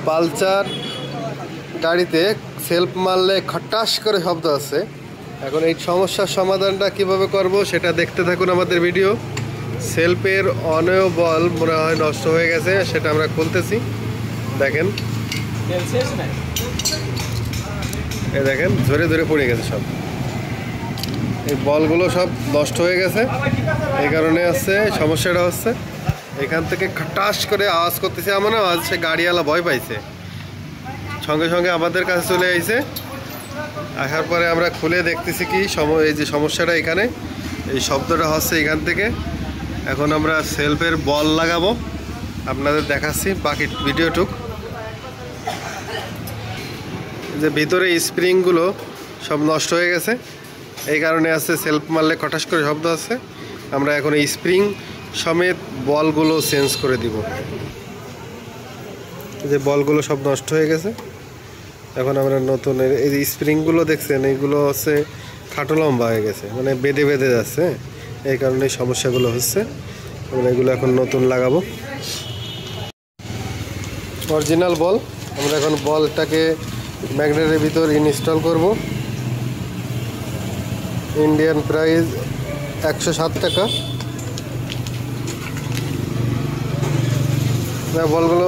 Pulsar গাড়িতে self মারলে খটাস করে শব্দ আছে। এখন এই সমস্যার সমাধানটা কিভাবে করব সেটা দেখতে থাকুন আমাদের ভিডিও। সেলফের অনেও বল মনে হয় নষ্ট হয়ে গেছে, সেটা আমরা খুলতেছি। দেখেন এই দেখেন ধরে ধরে পড়ে গেছে সব, এই বলগুলো সব নষ্ট হয়ে গেছে। এই কারণে হচ্ছে সমস্যাটা হচ্ছে এখান থেকে খটাস করে আওয়াজ করতেছে, এমন আওয়াজ সে গাড়িওয়ালা ভয় পাইছে, সঙ্গে সঙ্গে আমাদের কাছে চলে আইছে। আসার পরে আমরা খুলে দেখতেছি কি এই যে সমস্যাটা এখানে, এই শব্দটা হচ্ছে এখান থেকে। এখন আমরা সেলফের বল লাগাবো, আপনাদের দেখাচ্ছি বাকি ভিডিওটুক। যে ভিতরে স্প্রিংগুলো সব নষ্ট হয়ে গেছে, এই কারণে আছে সেলফ মারলে খটাস করে শব্দ আছে। আমরা এখন এই স্প্রিং সমেত বলগুলো চেঞ্জ করে দিব। যে বলগুলো সব নষ্ট হয়ে গেছে, এখন আমরা নতুন এই যে স্প্রিংগুলো দেখছেন এইগুলো হচ্ছে খাটো লম্বা হয়ে গেছে, মানে বেঁধে বেঁধে যাচ্ছে, এই কারণে সমস্যাগুলো হচ্ছে। আমরা এগুলো এখন নতুন লাগাবো। অরিজিনাল বল, আমরা এখন বলটাকে ম্যাগনেটের ভিতর ইনস্টল করব। ইন্ডিয়ান প্রাইস 107 টাকা। বলগুলো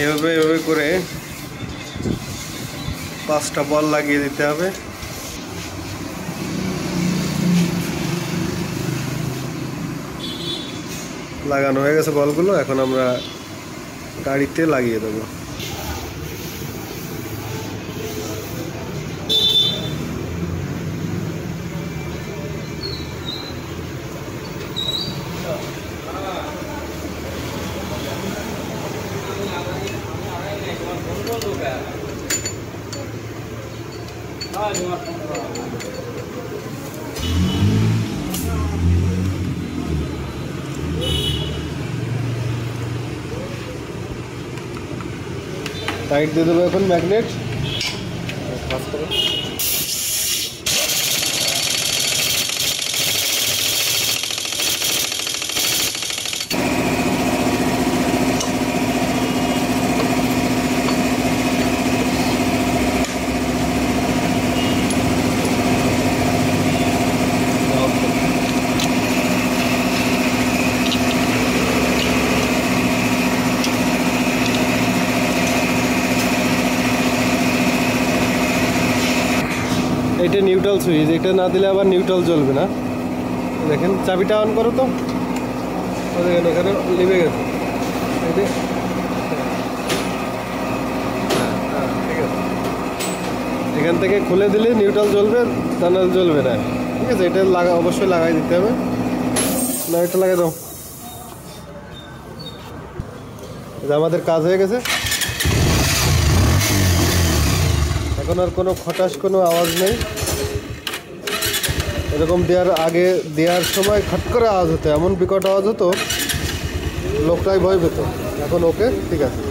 এভাবে এভাবে করে 5টা বল লাগিয়ে দিতে হবে। লাগানো হয়ে গেছে বলগুলো, এখন আমরা গাড়িতে লাগিয়ে দেবো। টাইট দিয়ে দেবো এখন ম্যাগনেট। এটা নিউট্রাল সুইচ, এটা না দিলে আবার নিউট্রাল জ্বলবে না। দেখেন চাবিটা অন করো তো, দেখেন এখানে লিভে গেছে। ঠিক আছে, এখান থেকে খুলে দিলে নিউট্রাল জ্বলবে, তা না জ্বলবে না। ঠিক আছে, এটা অবশ্যই লাগাই দিতে হবে। না এটা লাগাই দাও। আমাদের কাজ হয়ে গেছে, এখন আর কোনো খটাস কোনো আওয়াজ নেই। এরকম দেওয়ার সময় খট করে আওয়াজ হতো, এমন বিকট আওয়াজ হতো, লোকটাই ভয় পেত। এখন ওকে, ঠিক আছে।